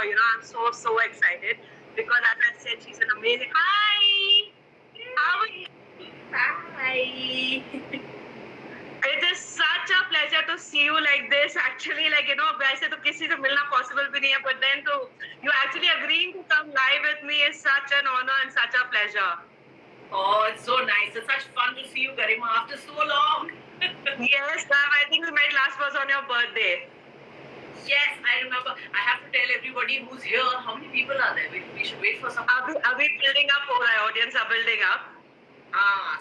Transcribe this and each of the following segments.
I'm so excited because, as I said, she's an amazing. Hi, how are you? Hi. It is such a pleasure to see you like this. Actually, वैसे तो किसी से मिलना possible भी नहीं है, but then to you actually agreeing to come live with me is such an honor and such a pleasure. Oh, it's so nice. It's such fun to see you, Garima, after so long. Yes, ma'am. I think we met last was on your birthday. Yes, I remember. I have to tell everybody who's here. How many people are there? We should wait for some. अभी building up हो रहा है, audience are building up.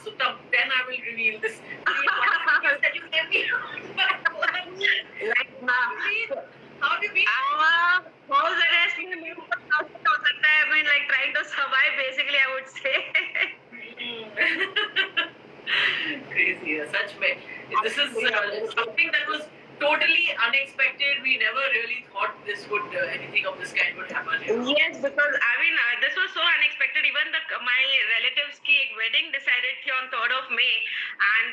So then I will reveal this. That you gave me. Like, ma'am. How do you mean? House arrest में मेरे को हो सकता है. I mean, like trying to survive, basically, I would say. Crazy, such में. This is something that was totally unexpected. We never really thought this would anything of this kind would happen. Yes, because I mean this was so unexpected. Even my relatives की एक wedding decided थी on 3rd of May, and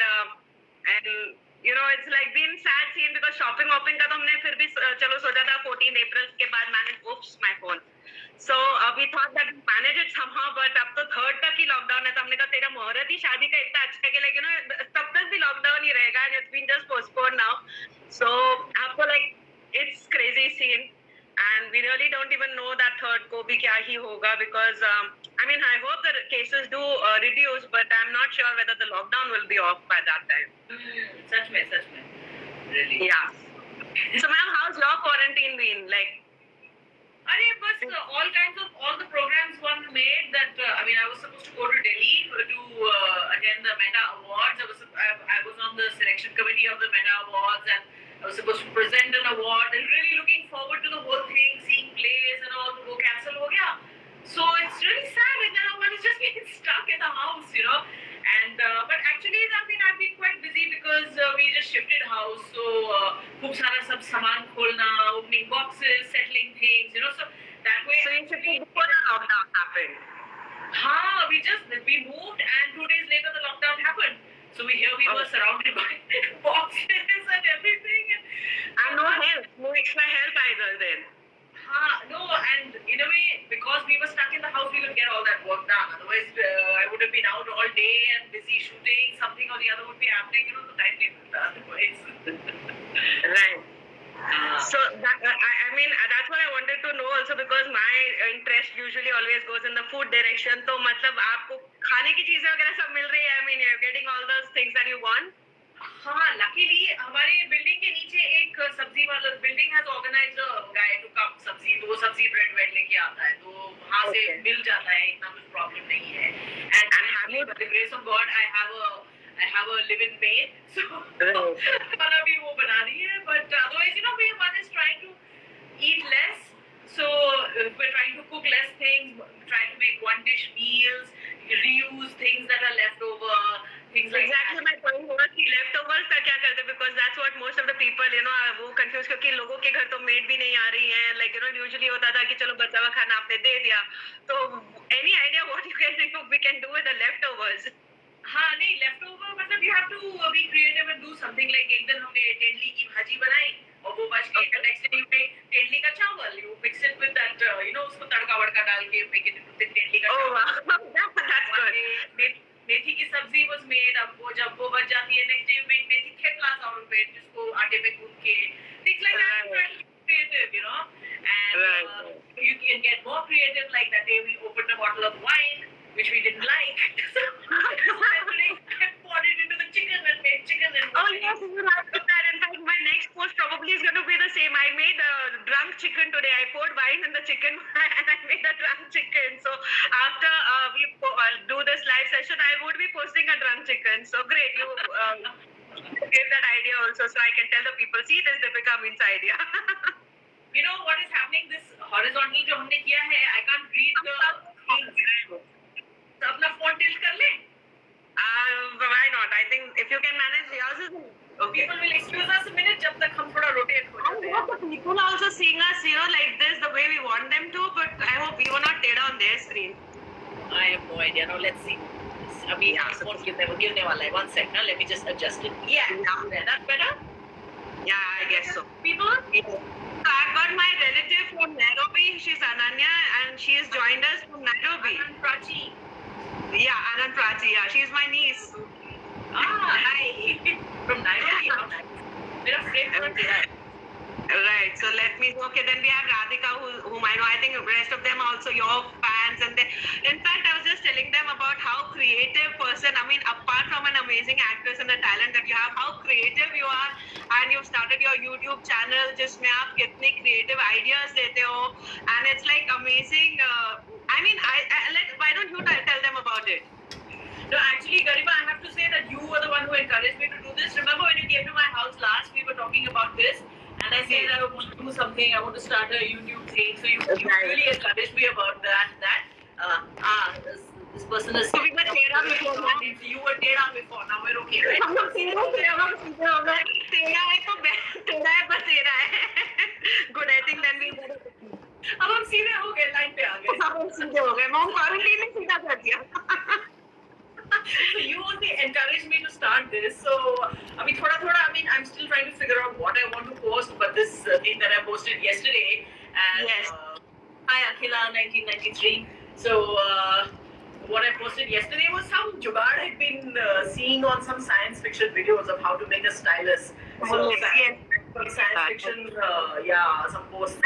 it's like been sad scene because shopping का तो हमने फिर भी चलो सोचा था 14th April के बाद manage. Oops, my phone. So we thought that we manage it somehow, but अब तो 3rd तक ही लॉकडाउन है. तो हमने कहा तेरा मुहूर्त ही शादी का इतना अच्छा है कि तब तक भी लॉकडाउन ही रहेगा, and it's been just postponed now. So आपको it's crazy scene, and we really don't even know that 3rd को भी क्या ही होगा because I mean I hope the cases do reduce, but I'm not sure whether the lockdown will be off by that time. Such में. Really. Yeah. So ma'am, how's your quarantine been like? But all the programs one made that I was supposed to go to Delhi to attend the Meta Awards. I was on the selection committee of the Meta Awards, and I was supposed to present an award, and really looking forward to the whole thing, seeing plays and all. वो cancel हो गया. So it's really sad, and then one is just being stuck in the house, And but actually, I've been quite busy because we just shifted house, so खूब सारा सब सामान खोलना, opening boxes, settling things, So that way. So you shifted before the lockdown happened. We moved, and 2 days later the lockdown happened. So we were surrounded by boxes and everything. And no help, no extra help either then. No, and in a way, because we were stuck in the house, we could get all that work done. Otherwise, I would have been out all day and busy shooting. Something or the other would be happening, the time didn't otherwise. Right. So that's what I wanted to know also, because my interest usually always goes in the food direction. तो मतलब आपको खाने की चीजें वगैरह सब मिल रही है? I mean, you're getting all those things that you want. Luckily हमारे बिल्डिंग के नीचे एक सब्जी वाला building has organized a guy to come सब्जी, तो वो सब्जी ब्रेड लेके आता है, तो वहाँ से मिल जाता है, इतना कुछ प्रॉब्लम नहीं है. And by the grace of God, I have a live-in maid, so खाना भी वो बना रही है. But otherwise, one is trying to eat less, so we're trying to cook less things, trying to make one-dish meals, reuse things that are left over. Things like exactly that. My point was कि leftovers का क्या करते, because that's what most of the people वो confused, क्योंकि लोगों के घर तो maid भी नहीं आ रही है. Usually होता था कि चलो बचा हुआ खाना आपने दे दिया. तो any idea what we can do with the leftovers? नहीं, leftover मतलब you have to be creative and do something. Like एक दिन हमने तेंदली की भाजी बनाई और वो बच गई. The next day you make तेंदली का चावल, you mix it with that उसको तड़का वड़का डाल के make it into तेंदली का चावल. Oh wow, that's good. मेथी की सब्जी was made. अब वो जब वो बच जाती है, next day you make methi thepla sound पे, जिसको आटे पे गूंथ के, things like that. Creative, and you can get more creative. Like that day we opened a bottle of wine which we didn't like, so I poured it into the chicken and made chicken and oh yes, you have to do that. In fact, my next post probably is going to be the same. I made a drunk chicken today. I poured wine in the chicken and I made a drunk chicken. So after we do this live session, I would be posting a drunk chicken. So great, you gave that idea also, so I can tell the people, see, this Deepika means idea. What is happening? This horizontal जो हमने किया है, I can't read the things. तो अपना phone tilt कर ले. Why not? I think if you can manage yours is okay. People will excuse us a minute जब तक हम थोड़ा rotate हो जाते हैं. I hope the people also seeing us, like this, the way we want them to, but I hope we will not tear down their screen. I have no idea. Now let's see. अभी phone गिरने वाला है. 1 second. Let me just adjust it. Yeah. That's better. Yeah, I guess so. People. I got my relative from Nairobi. She's Ananya, and she has joined us from Nairobi. And Prachi. Yeah, Anand Prachi. Yeah, she's my niece. Hi. From Nairobi. मेरा friend from there. Right. So let me. Okay, then we have Radhika, whom I know. I think the rest of them are also your fans. And in fact, I was just telling them about how creative person. I mean, apart from an amazing actress and the talent that you have, how creative you are, and you've started your YouTube channel. जिसमें आप कितने creative ideas देते हो, and it's like amazing. I mean, why don't you tell them about it? No, actually, Garima, I have to say that you were the one who encouraged me to do this. Remember when you came to my house last, we were talking about this, and I said I want to do something. I want to start a YouTube thing. So you really encouraged me about that. This person is. So we were Tera before. You were Tera before. Now we're okay, right? हम लोग सीधे हो गए, हम सीधे हो गए. तेरा है तो तेरा है, बस तेरा है. Good, I think then we. अब हम सीधे हो गए, लाइन पे आ गए. हम सीधे हो गए. मॉम क्वारंटाइन में सीधा कर दिया. So you only encouraged me to start this. So I mean, I'm still trying to figure out what I want to post. But this thing that I posted yesterday, and Yes. Hi Akhila 1993. So what I posted yesterday was some jugaad I've been seeing on some science fiction videos of how to make a stylus. So Yes. some science fiction, some posts.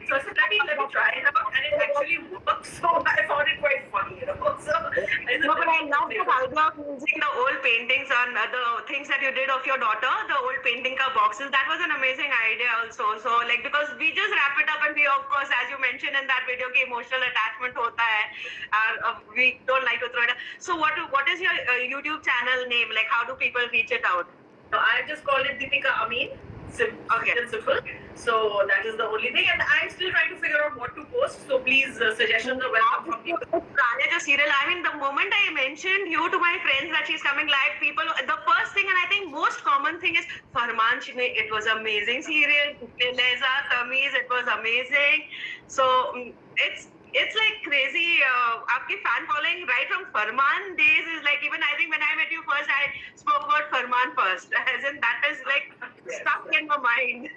So I said, let me try it out, and it actually works. So I found it quite funny, you know. So No, but I love the idea of using the old paintings on the things that you did of your daughter, the old painting ka boxes. That was an amazing idea also. So like, because we just wrap it up and we, of course, as you mentioned in that video, ki emotional attachment hota hai. We don't like to throw it out. So what is your YouTube channel name? Like, how do people reach it out? So I just called it Deepika Amin. Okay. Simple. So that is the only thing, and I'm still trying to figure out what to post. So please, suggestions are welcome from people. The serial. I mean, the moment I mentioned you to my friends that she's coming live, people, the first thing and I think most common thing is Farman. It was amazing serial. Leza, Tamiz, it was amazing. So it's like crazy. Aapki fan following right from Farman days is like, even I think when I met you first, I spoke about Farman first. As in that is like stuck in my mind.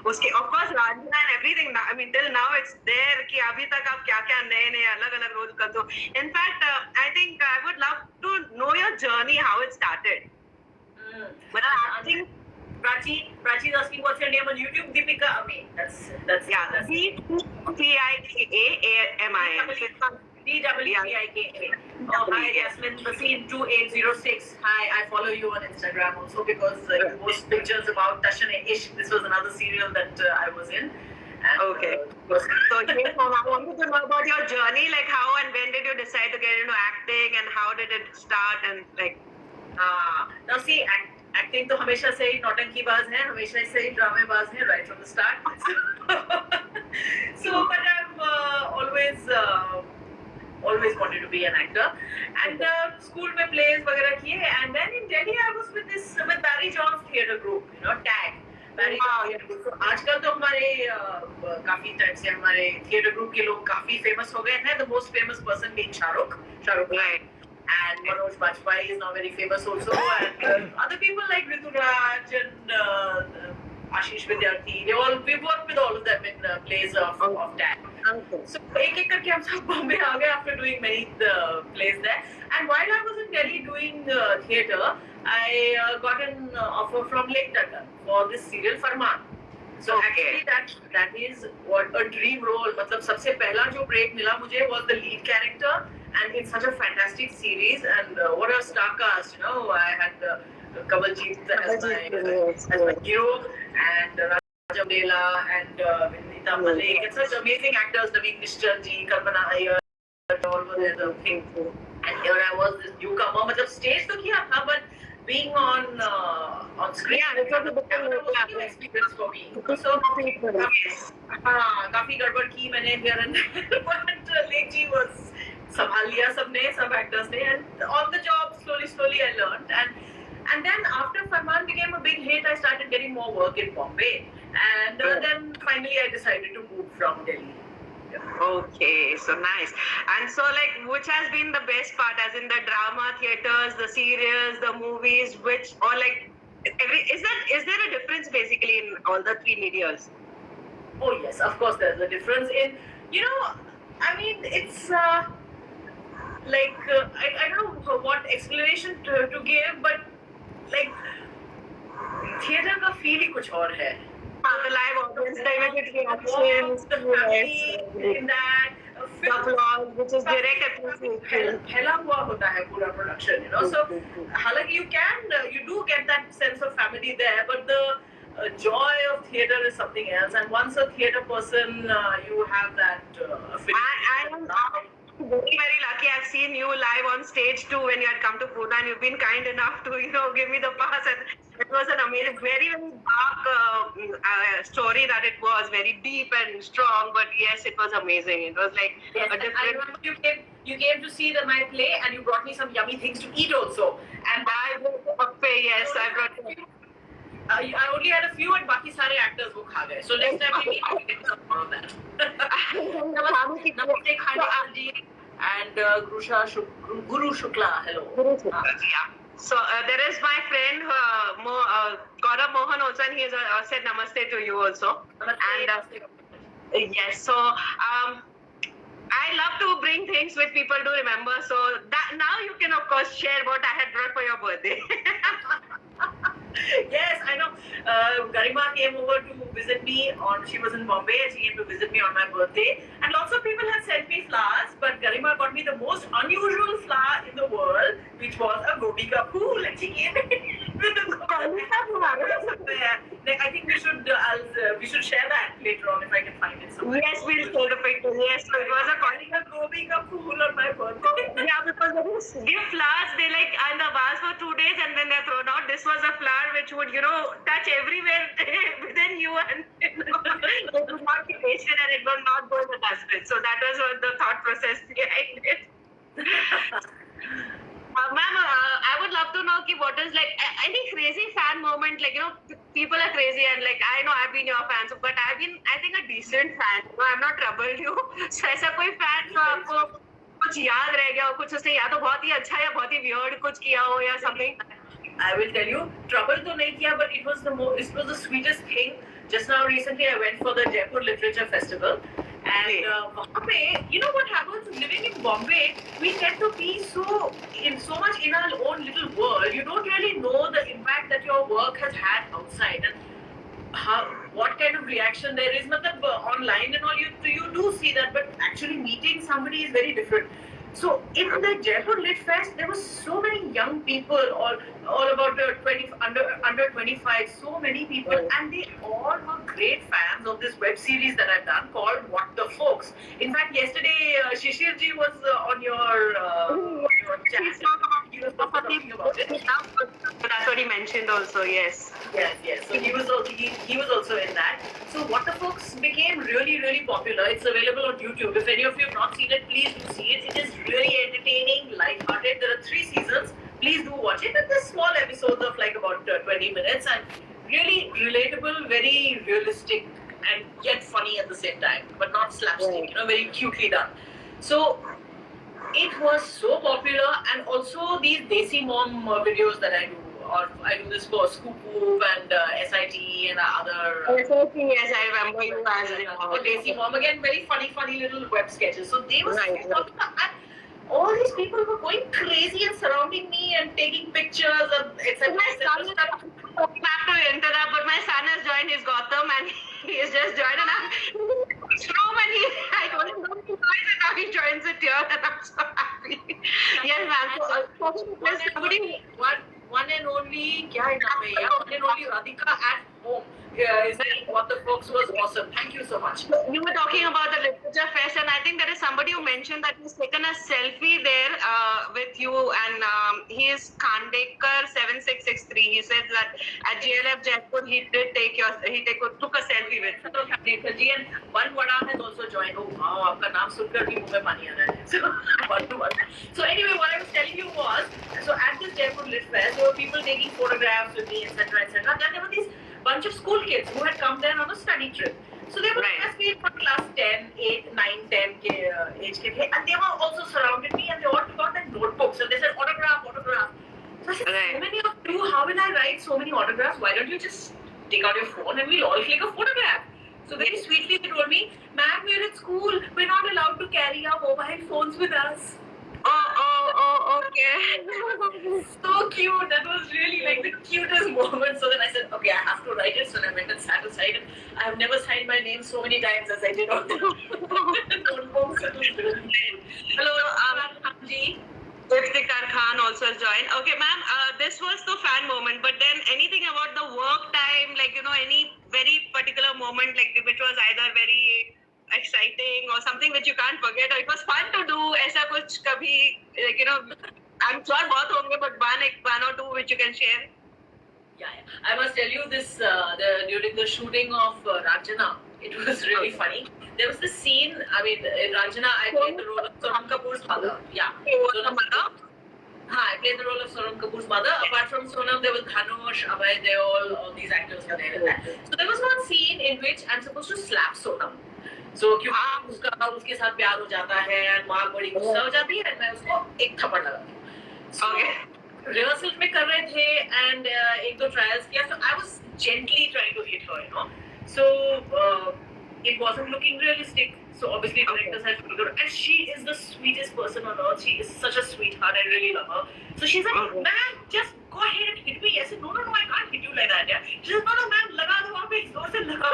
Uske, of course, Ranjana and everything. I mean, till now it's there. कि अभी तक आप क्या-क्या नए अलग-अलग role करते हो. In fact, I think I would love to know your journey, how it started. But I think. Prachi is asking what's your name on YouTube. Deepika Amin. That's Yeah. DPIKAAMIN. DWPIKA. Oh, hi, Yasmin Basin 2806. Hi, I follow you on Instagram also because you post pictures about Tashan Ish. This was another serial that I was in. And, Okay. So yes, Mom, I wanted to know about your journey, like how and when did you decide to get into acting and how did it start and like. Now see, acting तो हमेशा से ही नौटंकीबाज है, हमेशा से ही ड्रामेबाज है right from the start. So but I've always wanted to be an actor, and school में plays वगैरह किए, and then in Delhi I was with Barry John's theatre group, you know, TAG. Barry John theatre group. So आजकल तो हमारे काफी time से हमारे theatre group के लोग काफी famous हो गए हैं. The most famous person being Shahrukh Khan. And Manoj Bajpayee is now very famous also, and other people like Ritu Raj and Ashish Vidyarthi. We've worked with all of them in plays of TAG. So एक करके हम सब बॉम्बे आ गए after doing many plays there. And while I was in Delhi doing theatre, I got an offer from Lake Tata for this serial Farman. So actually that is what a dream role. मतलब सबसे पहला जो break मिला मुझे was the lead character. And it's such a fantastic series, and what a star cast, you know. I had Kamaljeet as my hero, and Raja Dela and Vinita Malik, and such amazing actors, Naveen Nishchal ji, Kalpana Iyer, all were there, the thing. And here I was, this newcomer, मतलब stage तो किया था, but being on screen, it was a new experience for me. So काफी गड़बड़ की मैंने here and there, but Lake ji was संभाल लिया सबने, सब actors ने, and on the job slowly I learned, and then after Farman became a big hit, I started getting more work in Bombay, and then finally I decided to move from Delhi. Okay, so nice. And so like, which has been the best part, as in the drama theaters, the serials, the movies, which, or like, is there a difference basically in all the three medias? Oh yes, of course there's a difference in, I mean it's I don't know what explanation to give, but like theater का feel ही कुछ और है. The live audience, the immediate The reactions, family in that. the applause, which is direct appreciation. फैला हुआ होता है पूरा production, So हालांकि you do get that sense of family there, but the joy of theater is something else. And once a theater person, you have that I am very, very lucky. I've seen you live on stage too when you had come to Pune, and you've been kind enough to, give me the pass. And it was an amazing, very, very dark story that it was, very deep and strong. But yes, it was amazing. It was like a different. I remember you came to see my play, and you brought me some yummy things to eat also. And I brought yes, I brought. I only had a few, and बाकी सारे actors वो खा गए. So next time we meet, we get some more of that. Namaste Khandelji and Guru Shukla. Hello. Yeah. So there is my friend Gaurav Mohan also, and he has said namaste to you also. Namaste. And yes, so I love to bring things which people do remember. So that now you can of course share what I had brought for your birthday. Yes, I know. Garima came over to visit me she was in Bombay and she came to visit me on my birthday. And lots of people had sent me flowers, but Garima got me the most unusual flower in the world, which was a gobi ka phool. And she came with a gobi ka phool. I think we should share that later on if I can find it somewhere. Yes, we'll share the picture. Yes, so it was a gobi ka phool on my birthday. Yeah, because when you give flowers, they in the vase for 2 days and then they're thrown out. This was a flower which would, touch everywhere within you and it would not be wasted and it would not go in the dustbin. So that was what the thought process behind it. Ma'am, I would love to know what is any crazy fan moment, people are crazy and I know I've been your fan, but I've been, I think, a decent fan. I'm not troubled you. So ऐसा कोई fan जो आपको कुछ याद रह गया हो, कुछ उसने या तो बहुत ही अच्छा या बहुत ही weird कुछ किया हो या something? I will tell you, trouble to nahi kiya, but it was the sweetest thing. Just now recently I went for the Jaipur Literature Festival, and Bombay, you know what happens living in Bombay, we tend to be so much in our own little world. You don't really know the impact that your work has had outside and what kind of reaction there is. Online and all, you do see that, but actually meeting somebody is very different. So in the Jaipur Lit Fest, there were so many young people, all about 20 under 25, so many people, and they all were great fans of this web series that I've done called What the Folks. In fact, yesterday Shishir ji was on your chat. He was talking about it. That's what he mentioned also. Yes. Yes. So he was also in that. So What the Folks became really, really popular. It's available on YouTube. If any of you have not seen it, please do see it. It is really entertaining, light-hearted. There are 3 seasons. Please do watch it. And they're small episodes of about 20 minutes and really relatable, very realistic, and yet funny at the same time, but not slapstick. Very cutely done. So it was so popular, and also these Desi Mom videos that I do. Or I do this for Scoop Whoop and SIT and other. SIT, yes, I remember you as Desi Mom, again, very funny little web sketches. So they were so popular, and all these people were going crazy and surrounding me and taking pictures and etc. Back to interrupt, but my son has joined his Gotham and he has just joined room and I told him don't be noise and now he joins it here and I'm so happy. Yes, ma'am. One and only one and only Radhika at home is saying What the Folks was awesome. Thank you so much. You were talking about the Literature Fest, and I think there is somebody who mentioned that he's taken a selfie there with you, and he is Khandekar 7663. He said that at GLF Jaipur he did took a selfie with you. Khandekar ji, and one Vada has also joined. Oh wow, आपका नाम सुनकर भी मुंह में पानी आ रहा है. So anyway, what I was telling you was, so at this Jaipur Lit Fest, there were people taking photographs with me, etc. Then there were these bunch of school kids who had come there on a study trip. So they were from class 10, 8, 9, 10 age ke the, and they were also surrounded me and they all took out their notebooks and they said autograph. So I said, so many of you, how will I write so many autographs? Why don't you just take out your phone and we'll all click a photograph? So very sweetly they told me, "Ma'am, we're at school. We're not allowed to carry our mobile phones with us." Oh, okay. So cute. That was really like the cutest moment. So then I said, okay, I have to write it. So then I went and sat aside. And I have never signed my name so many times as I did on the notebooks. It was really cute. Hello, Hamji. Iftikhar Khan also has joined. Okay, ma'am, this was the fan moment, but then anything about the work time, like, you know, any very particular moment, like, which was either very exciting or something which you can't forget, or it was fun to do, ऐसा कुछ कभी, like, you know, I'm sure बहुत होंगे, but one or two which you can share. Yeah. I must tell you this, during the shooting of Ranjana, it was really funny. There was this scene, I mean, in Ranjana, I played the role of Sonam Kapoor's mother. Yeah. Sonam mother? I played the role of Sonam Kapoor's mother. Apart from Sonam, there was Dhanush, Abhay Deol, all these actors were there in that. So there was one scene in which I'm supposed to slap Sonam. So क्योंकि उसका उसके साथ प्यार हो जाता है और माँ बड़ी गुस्सा हो जाती है, मैं उसको एक थप्पड़ लगाती हूँ. So rehearsals में कर रहे थे and एक दो trials किया, so I was gently trying to hit her, you know. So it wasn't looking realistic. So obviously directors had to figure out, and she is the sweetest person on earth. She is such a sweetheart. I really love her. So she's like, "Man, just go ahead and hit me." I said, "No, I can't hit you like that." Yeah. She said, "No, man, लगा दो वहाँ पे जोर से लगा."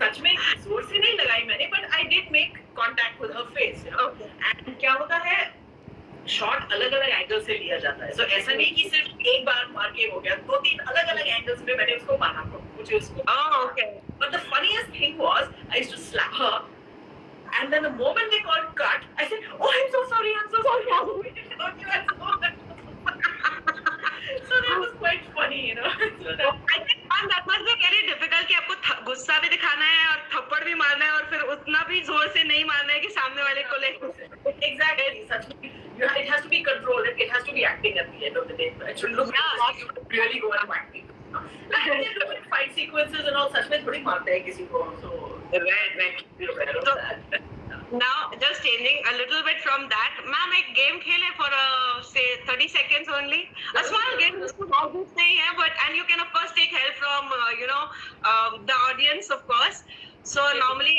सच में जोर से नहीं लगाई मैंने, but I did make contact with her face, you know. And क्या होता है, शॉट अलग-अलग एंगल से लिया जाता है. So ऐसा नहीं कि सिर्फ एक बार मार के हो गया, दो तीन अलग-अलग एंगल्स में मैंने उसको मारा, मुझे उसको. Oh, okay. But the funniest thing was, I used to slap her, and then the moment they called cut, I said, "Oh, I'm so sorry. I was waiting on you." So that was quite funny, you know. So I think that must be very difficult कि आपको गुस्सा भी दिखाना है और थप्पड़ भी मारना है और फिर उतना भी जोर से नहीं मारना है कि सामने वाले को ले. Exactly. It has to be controlled. It has to be acting at the end of the day. It should look like you really go and acting. Like fight sequences and all such में थोड़ी मारते हैं किसी को. So Right. Now, just changing a little bit from that, ma'am, एक game खेले for say 30 seconds only. A small game, उसको बहुत कुछ नहीं है, but and you can of course take help from you know the audience of course. So normally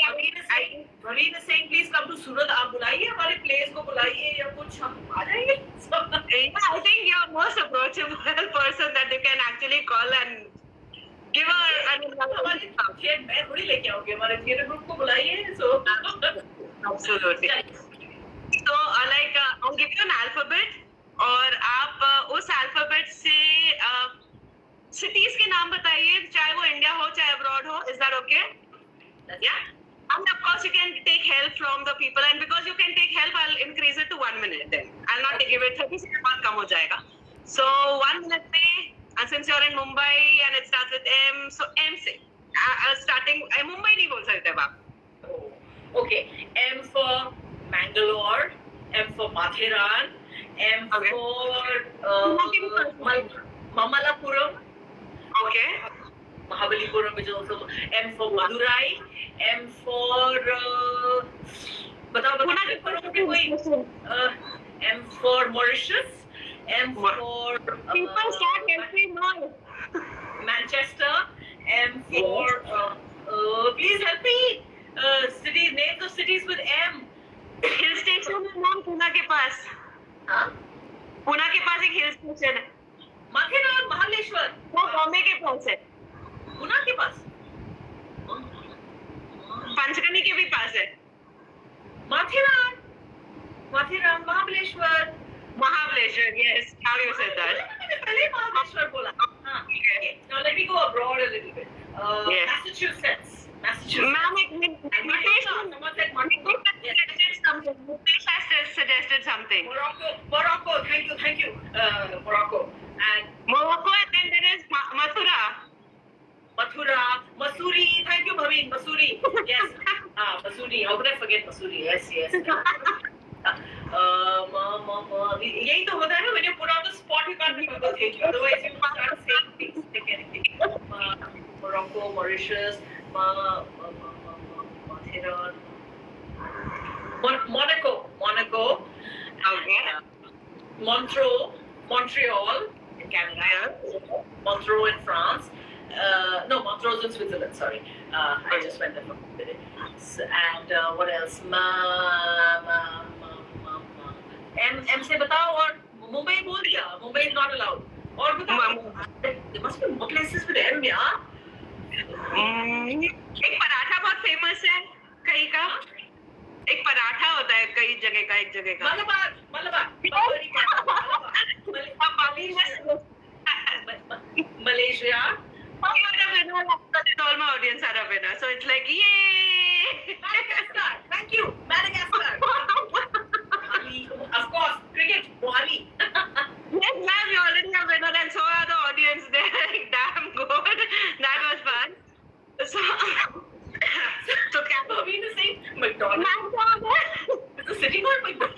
Praveen is saying, please come to Surat. आप बुलाइए हमारे players को बुलाइए या कुछ हम आ जाएंगे. Yeah, I think you're most approachable person that you can actually call and give her हमारे थिएटर मैं थोड़ी लेके आऊँगी, हमारे थिएटर ग्रुप को बुलाइए. So absolutely. So like I'll give you an alphabet और आप उस alphabet से cities के नाम बताइए, चाहे वो इंडिया हो चाहे abroad हो. Is that okay? Yeah. And of course you can take help from the people, and because you can take help, I'll increase it to 1 minute. Then I'll not give it 30 seconds बाद कम हो जाएगा. So 1 minute में, and since you're in Mumbai and it starts with M, so M से starting Mumbai नहीं बोल सकते आप. Okay, M for Mangalore, M for Mathiran, M for Mamallapuram. Okay. Mahabalipuram is also M for Madurai, M for M for Mauritius, M for people start helping more. Manchester, M for please help me. Cities, names of cities with M. Hill station है नाम पुणे के पास. हाँ? पुणे के पास एक hill station है. माथेरान, महाबलेश्वर. वो बॉम्बे के पास है. पुणे के पास. पंचगनी के भी पास है. Matheran, Mahabaleshwar. Mahabaleshwar, yes. How you said that? मैंने पहले महाबलेश्वर बोला. हाँ. Okay. Now let me go abroad a little bit. Yes. Massachusetts. Ma'am, Mukesh has suggested something. Morocco. Thank you. Morocco. And Morocco, and then there is Mathura. Masuri. Thank you, Bhavin. Masuri. Yes. Masuri. How could I forget Masuri? Yes. यही तो होता है ना, when you put on the spot, you can't remember things. Otherwise, you start saying things like anything. Morocco, Mauritius, Matheran, Monaco. Okay. Montreal in Canada. Montreux in France. No, Montrose in Switzerland. Sorry, I just went there for a minute. And what else? M से बताओ और मुंबई बोल दिया. Mumbai is not allowed. और बताओ. There must be more places with M, यार. एक पराठा बहुत फेमस है कहीं का. एक पराठा होता है कई जगह का, एक जगह का. Malaysia. All my audience are a winner, so it's like yay! Madagascar. Thank you, Madagascar. Of course, cricket. Mohali. Yes, ma'am, you already have winner, and so are the audience. They're like damn good. That was fun. So can we say McDonald's? It's a city called McDonald's.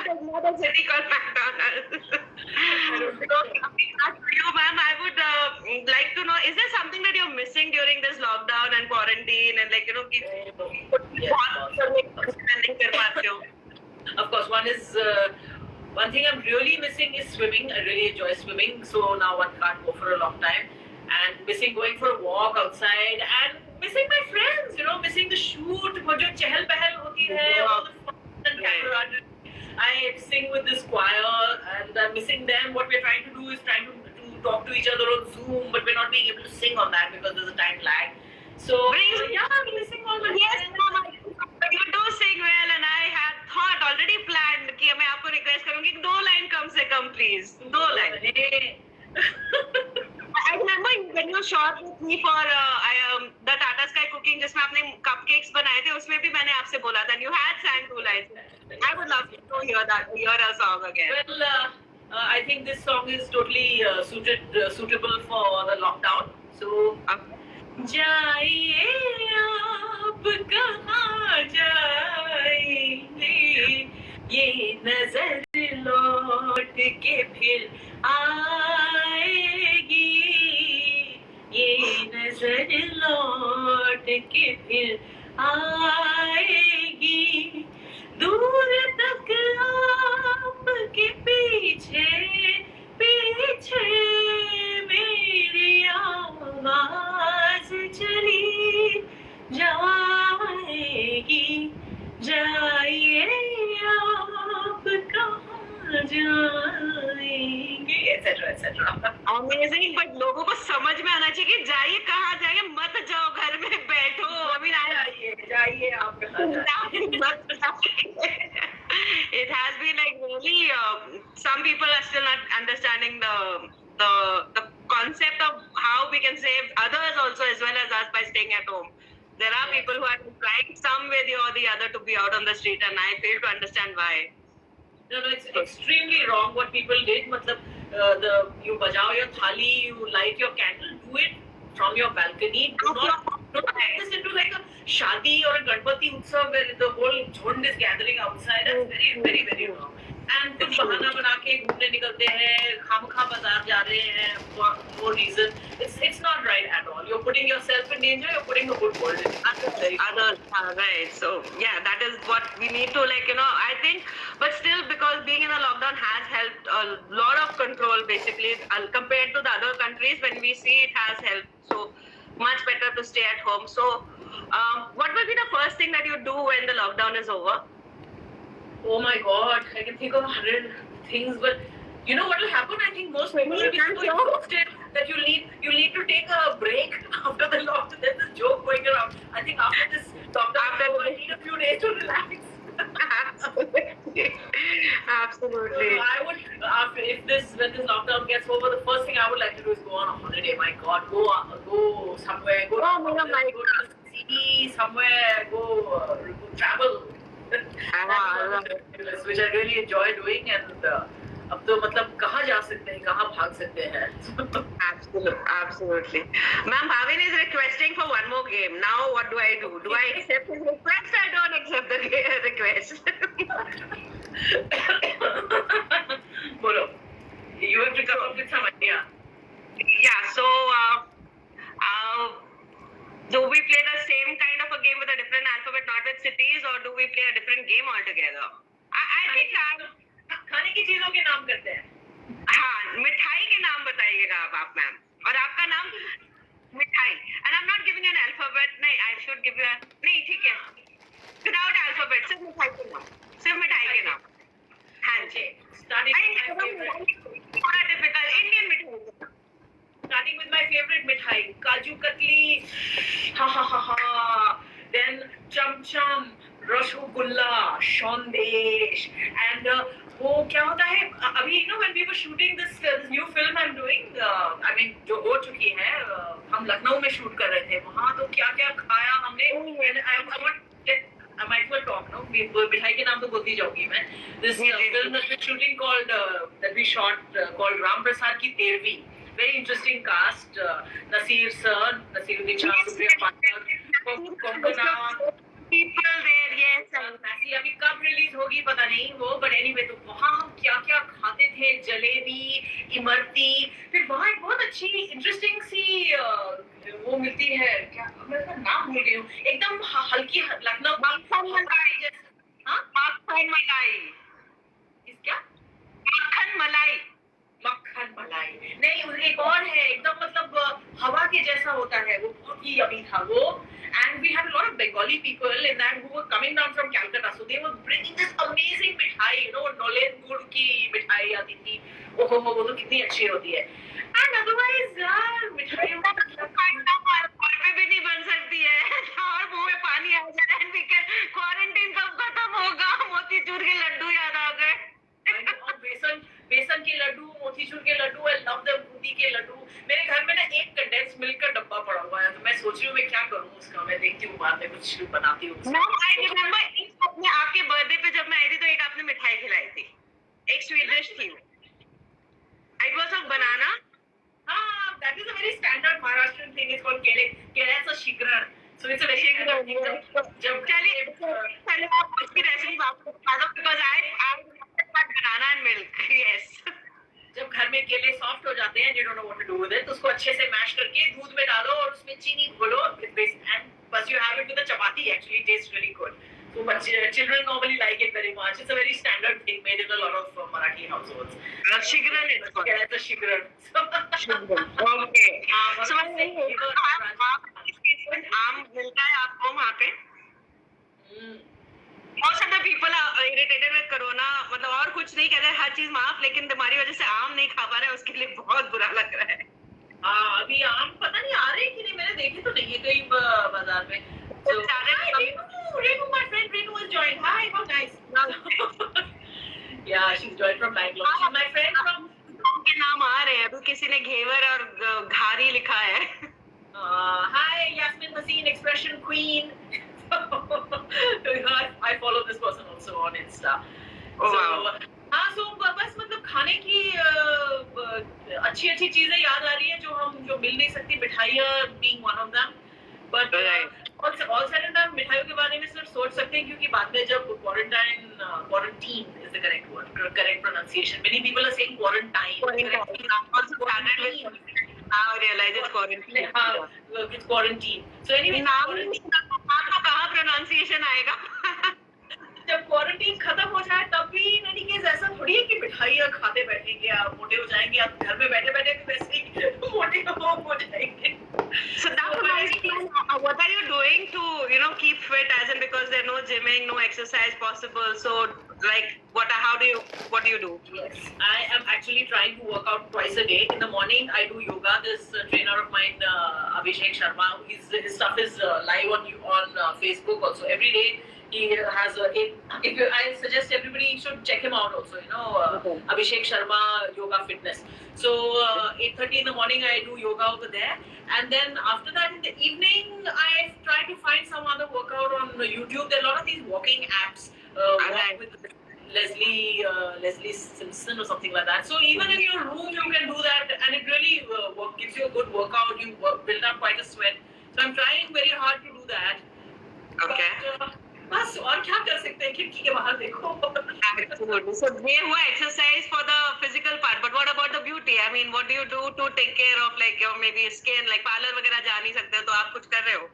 There's not a city called McDonald's. You, ma'am, I would like to know, is there something that you're missing during this lockdown and quarantine and like, Of course, one thing I'm really missing is swimming. I really enjoy swimming, so now one can't go for a long time. And missing going for a walk outside and missing my friends, missing the shoot, wo jo chehal pehal hoti hai, all the fun and camaraderie. I sing with this choir and I'm missing them. What we're trying to do is trying to talk to each other on Zoom, but we're not being able to sing on that because there's a time lag. So, yeah, I'm missing all my yes, friends. You do sing well and I had thought already planned कि मैं आपको request करूँगी 2 line कम से कम please 2 line. I remember when you shot with me for the Tata Sky Cooking जिसमें आपने cupcakes बनाए थे उसमें भी मैंने आपसे बोला था and you had sang 2 lines. I would love to hear a song again. Well, I think this song is totally suitable for the lockdown. So, जाइए आप कहाँ जाएंगे ये नजर लौट के फिर आएगी ये नजर लौट के फिर आएगी दूर तक आपके पीछे पीछे मेरी आवाज चली जाएगी जाइए आप कहाँ जाएंगे etc etc. Amazing, but लोगों को समझ में आना चाहिए कि जाइए कहाँ जाइए मत जाओ घर में बैठो. I mean, जाइए आप कहाँ It has been like really some people are still not understanding the concept of how we can save others also as well as us by staying at home. There are people who are trying some way or the other to be out on the street and I fail to understand why. No, it's extremely wrong what people did. You bajao your thali, you light your candle, do it from your balcony. Do not make this into like a shadi or a Ganpati Utsav where the whole jhund is gathering outside. That's very, very, very wrong. And कुछ बहाना बना के घूमने निकलते हैं, खामखा बाजार जा रहे हैं for no reason. It's not right at all. You're putting yourself in danger. You're putting the whole world in danger. Others, right. So yeah, that is what we need to I think, but still because being in a lockdown has helped a lot of control basically compared to the other countries. When we see it has helped, so much better to stay at home. So what will be the first thing that you do when the lockdown is over? Oh my God, I can think of 100 things, but you know what will happen? I think most people will be so exhausted that you need to take a break after the lockdown. There's this joke going around. I think after this lockdown, I need a few days to relax. Absolutely. Absolutely. So I would, when this lockdown gets over, the first thing I would like to do is go on a holiday. My God, go somewhere, go to the sea, somewhere, go travel. Which I really enjoy doing and अब तो मतलब कहाँ जा सकते हैं कहाँ भाग सकते हैं. Absolutely. Ma'am, Bhavin is requesting for one more game. Now what do I do? Do I accept his request? I don't accept the request. Bolo. You have to come up with some idea. Yeah, so do we play the same kind of a game with a different alphabet, not with cities, or do we play a different game altogether? I think खाने की चीजों के नाम करते हैं. हाँ, मिठाई के नाम बताइएगा आप मैम. और आपका नाम मिठाई, and I am not giving an alphabet, नहीं आई शुड गिव यू, नहीं ठीक है, विदाउट अल्फाबेट, सिर्फ मिठाई के नाम, सिर्फ मिठाई के नाम। हाँ जी, Starting with my favorite. थोड़ा डिफिकल्ट इंडियन मिठाई। Starting with my favorite mithai, Kaju Katli, ha ha ha ha. Then Cham Cham, Rasgulla, Shondesh, and वो क्या होता है अभी when we were shooting this new film I'm doing, I mean जो हो चुकी है, हम लखनऊ में शूट कर रहे थे, वहाँ तो क्या क्या खाया हमने, and I might as well talk, no? मिठाई के नाम तो बोलती जाऊंगी मैं. This film that we're shooting called that we shot called Ram Prasad की 13वीं. Very interesting cast. Nasir sir, Nasiruddin Shah, Supriya Pathak, Konkona. People there, yes. Messi अभी कब रिलीज होगी पता नहीं वो, but anyway तो वहाँ हम क्या क्या खाते थे, जलेबी, इमरती, फिर वहाँ एक बहुत अच्छी इंटरेस्टिंग सी वो मिलती है, क्या मैं उसका नाम भूल गई हूँ, एकदम हल्की लखनऊ मक्खन मलाई, हाँ मक्खन मलाई, क्या मक्खन मलाई, मक्खन मलाई नहीं, एक और है एकदम मतलब हवा के जैसा होता है वो, बहुत ही यमी था वो. And we had a lot of Bengali people in that who were coming down from Calcutta, so they were bringing this amazing mithai, Nolen gur ki mithai आती थी, ओहो वो तो कितनी अच्छी होती है. And otherwise यार मिठाई और भी नहीं बन सकती है, और मुंह में पानी आ जाए, and we can quarantine कब खत्म होगा, मोतीचूर के लड्डू याद आ गए. बेसन के लड्डू, मोतीचूर के laddoo, I love them, boondi के लड्डू. मेरे घर में ना एक कंडेंस मिल्क का डब्बा पड़ा हुआ है, तो मैं सोच रही हूँ मैं क्या करूँ उसका, मैं देखती हूँ बाद में कुछ बनाती हूँ. आई रिमेम्बर आपने आपके बर्थडे पे जब मैं आई थी तो एक आपने मिठाई खिलाई थी, एक स्वीट डिश थी, इट वाज ऑफ बनाना. हाँ, that is a very standard Maharashtrian thing. It's called केळ्याचं शिकरण. So it's a very standard thing. जब चलिए आप उसकी रेसिपी आपको बता दो, because I banana and milk, yes. जब घर में केले सॉफ्ट हो जाते हैं, you don't know what to do with it, तो उसको अच्छे से मैश करके दूध में डालो और उसमें चीनी घोलो, and बस you have it with a chapati. Actually, it tastes really good. So children normally like it very much. It's a very standard thing made in a lot of Marathi households. Shigran is called. Yeah, it's a shigran. Okay. So आम मिलता है आपको वहाँ पे? Most of the people are irritated with corona, मतलब और कुछ नहीं कहते, हर चीज माफ, लेकिन तुम्हारी वजह से आम नहीं खा पा रहे, उसके लिए बहुत बुरा लग रहा है. हाँ, अभी आम पता नहीं आ रहे कि नहीं, मैंने देखे तो नहीं है कहीं बाजार में. So, Renu, my friend Renu has joined. Hi, how nice. Yeah, she's joined from Bangalore. She's my friend from. के नाम आ रहे हैं, अभी किसी ने घेवर और घारी लिखा है. Hi, Yasmin Haseen, Expression Queen. I follow this person also on Insta. Oh, wow. हाँ, so बस मतलब खाने की अच्छी अच्छी चीजें याद आ रही है जो मिल नहीं सकती, मिठाइयाँ being one of them. But all said and done, मिठाइयों के बारे में सिर्फ सोच सकते हैं, क्योंकि बाद में जब quarantine is the correct word, correct pronunciation. Many people are saying quarantine. Now I realize it's quarantine. It's quarantine. So anyway, आपको कहाँ pronunciation आएगा? जब क्वारंटीन खत्म हो जाए तब भी नहीं केस ऐसा थोड़ी है कि मिठाइयाँ खाते बैठेंगे आप मोटे हो जाएंगे, आप घर में बैठे बैठे वैसे ही मोटे हो जाएंगे. So now what are you doing to keep fit, as in because there's no gymming, no exercise possible, so like what do you do? Yes, I am actually trying to work out twice a day. In the morning I do yoga. This trainer of mine, Abhishek Sharma, his stuff is live on Facebook also every day. He has I suggest everybody should check him out also. Abhishek Sharma Yoga Fitness. So 8:30 in the morning I do yoga over there, and then after that in the evening I try to find some other workout on YouTube. There are a lot of these walking apps. Walk with Leslie Simpson or something like that. So even in your room you can do that, and it really gives you a good workout. You build up quite a sweat. So I'm trying very hard to do that. Okay. But, बस और क्या कर सकते हैं, खिड़की के बाहर देखो. Absolutely. So ये हुआ exercise for the physical part, but what about the beauty? I mean, what do you do to take care of like your maybe skin, like parlor वगैरह जा नहीं सकते हो तो आप कुछ कर रहे हो?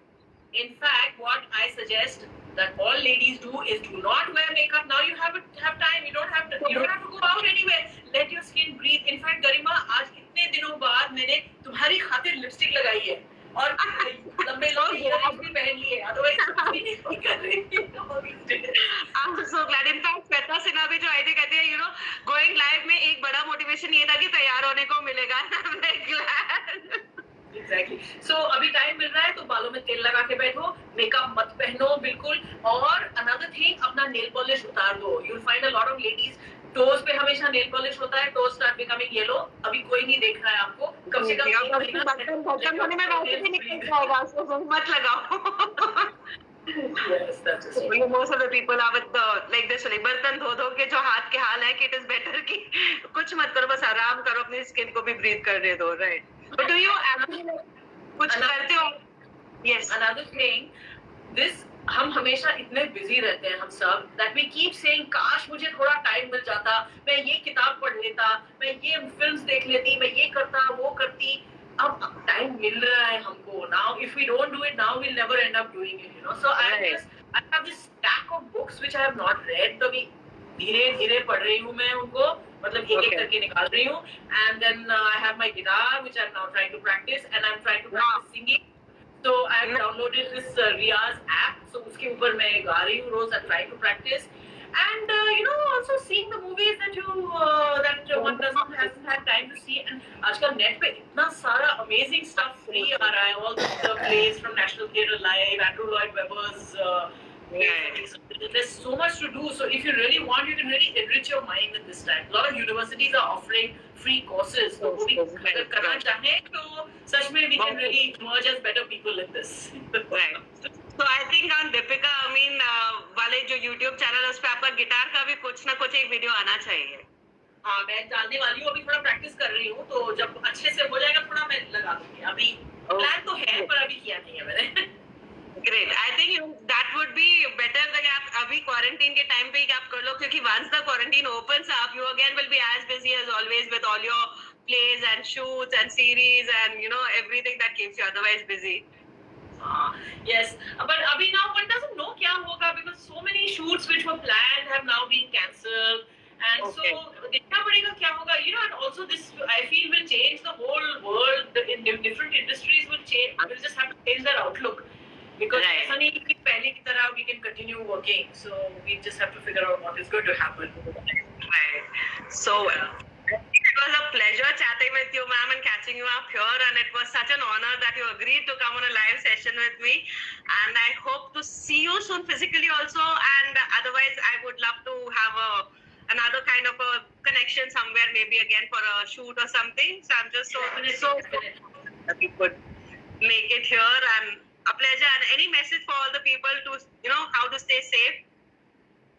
In fact, what I suggest that all ladies do is do not wear makeup. Now you have time. You don't have to go out anywhere. Let your skin breathe. In fact, Garima, आज इतने दिनों बाद मैंने तुम्हारी खातिर lipstick लगाई है और लंबे लंबे इयररिंग्स भी पहन लिए, अदरवाइज कुछ भी नहीं कर रही थी। I'm so glad. In fact, Shweta Sinha भी जो आई थी कहती है, going live में एक बड़ा मोटिवेशन ये था कि तैयार होने को मिलेगा. I'm very glad. Exactly so अभी टाइम मिल रहा है तो बालों में तेल लगा के बैठो, मेकअप मत पहनो बिल्कुल, और अनदर थिंग अपना नेल पॉलिश उतार दो. You will find a lot of ladies toes पे हमेशा नेल पॉलिश होता है, टोज स्टार्ट बिकमिंग येलो. अभी कोई नहीं देख रहा है आपको, कम से कम एक महीना बर्तन धोने में वैसे भी निकल जाएगा, so मत लगाओ. Yes, that is true. Most of the people are with like this, like बर्तन धो धो के जो हाथ के हाल है कि it is better कि कुछ मत करो, बस आराम करो, अपनी स्किन को भी ब्रीथ करने दो, right? But do you actually कुछ करते हो? Yes. Another thing, this हम हमेशा इतने बिजी रहते हैं हम सब that we keep saying काश मुझे थोड़ा टाइम मिल जाता, मैं ये किताब पढ़ लेता, मैं ये फिल्म्स देख लेती, मैं ये करता वो करती. अब टाइम मिल रहा है हमको. Now if we don't do it now, we'll never end up doing it, you know. So I have this stack of books which I have not read. तो अभी धीरे धीरे पढ़ रही हूँ मैं उनको, मतलब एक एक करके निकाल रही हूँ. And then I have my guitar which I'm now trying to practice, and I'm trying to practice singing. So I have downloaded this Riyaz app. So उसके ऊपर मैं गा रही हूँ रोज. I'm trying to practice. And also seeing the movies that one hasn't had time to see. And आजकल net पे इतना सारा amazing stuff free आ रहा है. All the plays from National Theatre Live, Andrew Lloyd Webber's plays. There's so much to do. So if you really want, you can really enrich your mind at this time. A lot of universities are offering free courses. So वो भी अगर करना चाहें तो सच में we can really emerge as better people in this. Right. So I think on Deepika Amin वाले जो YouTube channel है उस पे आपका गिटार का भी कुछ ना कुछ एक वीडियो आना चाहिए. हाँ, मैं डालने वाली हूँ. अभी थोड़ा प्रैक्टिस कर रही हूँ, तो जब अच्छे से हो जाएगा थोड़ा मैं लगा दूंगी. अभी प्लान तो है पर अभी किया नहीं है मैंने. Great. I think that would be better that आप अभी क्वारंटीन के टाइम पे ही आप कर लो, क्योंकि once the quarantine opens up, you again will be as busy as always with all your plays and shoots and series and everything that keeps you otherwise busy. Yes, but abhi now one doesn't know kya hoga because so many shoots which were planned have now been cancelled, and so dekhna padega kya hoga, and also this I feel will change the whole world. In different industries will change. We'll just have to change their outlook because aisa nahi ki pehle ki tarah we can continue working. So we just have to figure out what is going to happen. Right. So. It was a pleasure chatting with you, ma'am, and catching you up here. And it was such an honor that you agreed to come on a live session with me. And I hope to see you soon physically also. And otherwise, I would love to have another kind of a connection somewhere, maybe again for a shoot or something. So I'm just so that you could make it here. And a pleasure. And any message for all the people to, how to stay safe?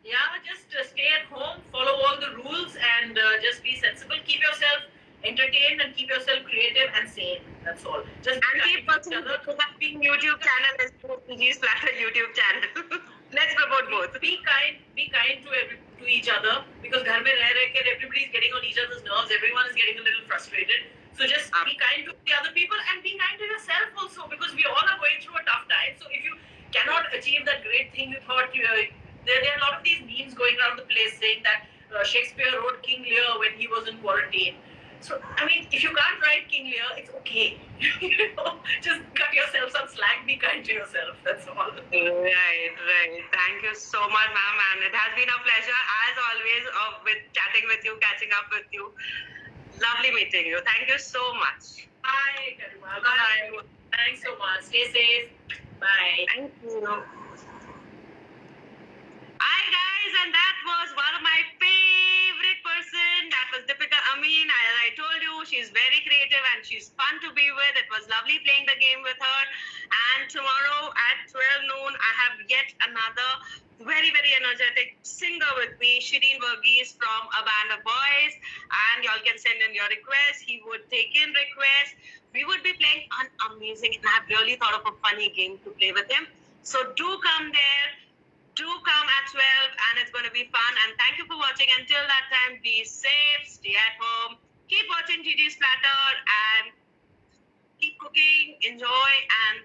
Yeah, just stay at home, follow all the rules, and just be sensible. Keep yourself entertained and keep yourself creative and sane. That's all. Just and keep watching the YouTube channel as PG Splatter YouTube channel. Let's promote both. Be kind to each other because घर में रह के everybody is getting on each other's nerves. Everyone is getting a little frustrated. So just be kind to the other people and be kind to yourself also because we all are going through a tough time. So if you cannot achieve that great thing you thought there are a lot of these memes going around the place saying that Shakespeare wrote King Lear when he was in quarantine. So, I mean, if you can't write King Lear, it's okay. Just cut yourself some slack, be kind to yourself. That's all. Right. Thank you so much, ma'am. And it has been a pleasure, as always, with chatting with you, catching up with you. Lovely meeting you. Thank you so much. Bye, Karima. Bye. Thanks so much. Stay safe. Bye. Thank you. Hi guys, and that was one of my favorite person. That was Deepika Amin. As I told you, she's very creative and she's fun to be with. It was lovely playing the game with her. And tomorrow at 12 noon, I have yet another very, very energetic singer with me, Shireen Verghese from A Band of Boys. And y'all can send in your requests. He would take in requests. We would be playing an amazing, and I've really thought of a funny game to play with him. So do come there. Do come at 12 and it's going to be fun. And thank you for watching. Until that time, be safe, stay at home, keep watching GG Splatter and keep cooking, enjoy and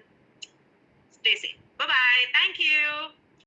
stay safe. Bye-bye. Thank you.